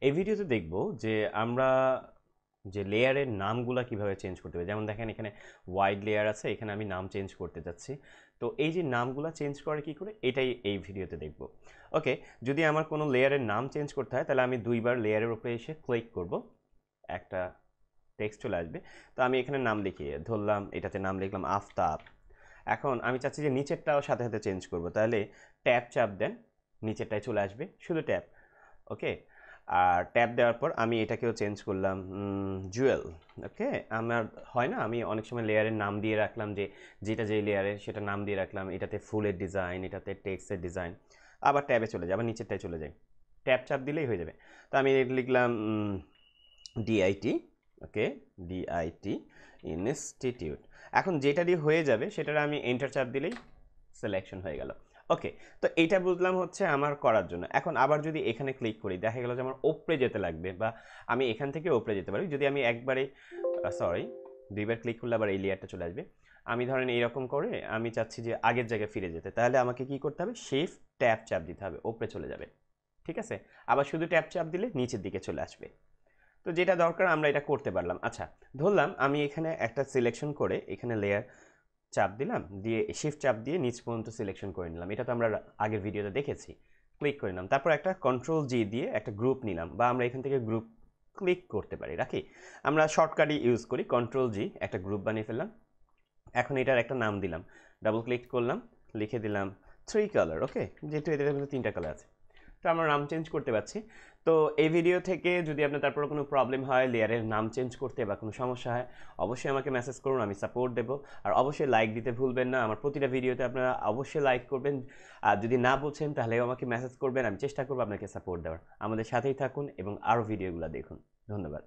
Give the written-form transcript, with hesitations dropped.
এই ভিডিওতে দেখব যে আমরা যে লেয়ারের নামগুলো কিভাবে চেঞ্জ করতে হবে। যেমন দেখেন এখানে ওয়াইড লেয়ার আছে, এখানে আমি নাম চেঞ্জ করতে যাচ্ছি। তো এই যে নামগুলো চেঞ্জ করে কি করে, এটাই এই ভিডিওতে দেখব। ওকে, যদি আমার কোনো লেয়ারের নাম চেঞ্জ করতে হয় তাহলে আমি দুইবার লেয়ারের উপরে এসে ক্লিক করব, একটা টেক্সট চলে আসবে। তো আমি এখানে নাম লিখিয়ে ধরলাম, এটাতে নাম লিখলাম আফতাব। এখন আমি চাচ্ছি যে নিচেরটাও সাথে সাথে চেঞ্জ করব, তাহলে ট্যাব চাপ দেন, নিচেরটায় চলে আসবে শুধু ট্যাব। ওকে, আর ট্যাব দেওয়ার পর আমি এটাকেও চেঞ্জ করলাম জুয়েল। ওকে, আমার হয় না, আমি অনেক সময় লেয়ারের নাম দিয়ে রাখলাম, যে যেটা যেই লেয়ারের সেটা নাম দিয়ে রাখলাম, এটাতে ফুলের ডিজাইন, এটাতে টেক্সটের ডিজাইন। আবার ট্যাবে চলে যায়, আবার নিচেরটায় চলে যায়, ট্যাব চাপ দিলেই হয়ে যাবে। তো আমি লিখলাম ডিআইটি। ওকে, ডিআইটি ইনস্টিটিউট। এখন যেটা দিয়ে হয়ে যাবে সেটার আমি এন্টার চাপ দিলেই সিলেকশন হয়ে গেল। ওকে, তো এইটা বুঝলাম হচ্ছে আমার করার জন্য। এখন আবার যদি এখানে ক্লিক করি, দেখা গেল যে আমার ওপরে যেতে লাগবে, বা আমি এখান থেকে ওপরে যেতে পারি। যদি আমি একবারে দুইবার ক্লিক করলে আবার এই লেয়ারটা চলে আসবে। আমি ধরেন এইরকম করে আমি চাচ্ছি যে আগের জায়গায় ফিরে যেতে, তাহলে আমাকে কি করতে হবে, শিফট ট্যাব চাপ দিতে হবে, ওপরে চলে যাবে। ঠিক আছে, আবার শুধু ট্যাব চাপ দিলে নিচের দিকে চলে আসবে। তো যেটা দরকার আমরা এটা করতে পারলাম। আচ্ছা, ধরলাম আমি এখানে একটা সিলেকশন করে এখানে লেয়ার চাপ দিলাম, দিয়ে শিফট চাপ দিয়ে নিচ পর্যন্ত সিলেকশন করে নিলাম। এটা তো আমরা আগের ভিডিওতে দেখেছি। ক্লিক করে নিলাম, তারপর একটা কন্ট্রোল জি দিয়ে একটা গ্রুপ নিলাম, বা আমরা এখান থেকে গ্রুপ ক্লিক করতে পারি, রাখি আমরা শর্টকাটই ইউজ করি, কন্ট্রোল জি, একটা গ্রুপ বানিয়ে ফেললাম। এখন এটার একটা নাম দিলাম, ডাবল ক্লিক করলাম, লিখে দিলাম 3 কালার। ওকে, যেহেতু এদের মধ্যে 3টা কালার আছে, তো আমরা নাম চেঞ্জ করতে পারছি। তো এই ভিডিও থেকে যদি আপনার তারপর কোনো প্রবলেম হয়, লেয়ারের নাম চেঞ্জ করতে বা কোনো সমস্যা হয়, অবশ্যই আমাকে মেসেজ করুন, আমি সাপোর্ট দেবো। আর অবশ্যই লাইক দিতে ভুলবেন না, আমার প্রতিটা ভিডিওতে আপনারা অবশ্যই লাইক করবেন। আর যদি না বলছেন তাহলেও আমাকে মেসেজ করবেন, আমি চেষ্টা করবো আপনাকে সাপোর্ট দেওয়ার। আমাদের সাথেই থাকুন এবং আরও ভিডিওগুলো দেখুন। ধন্যবাদ।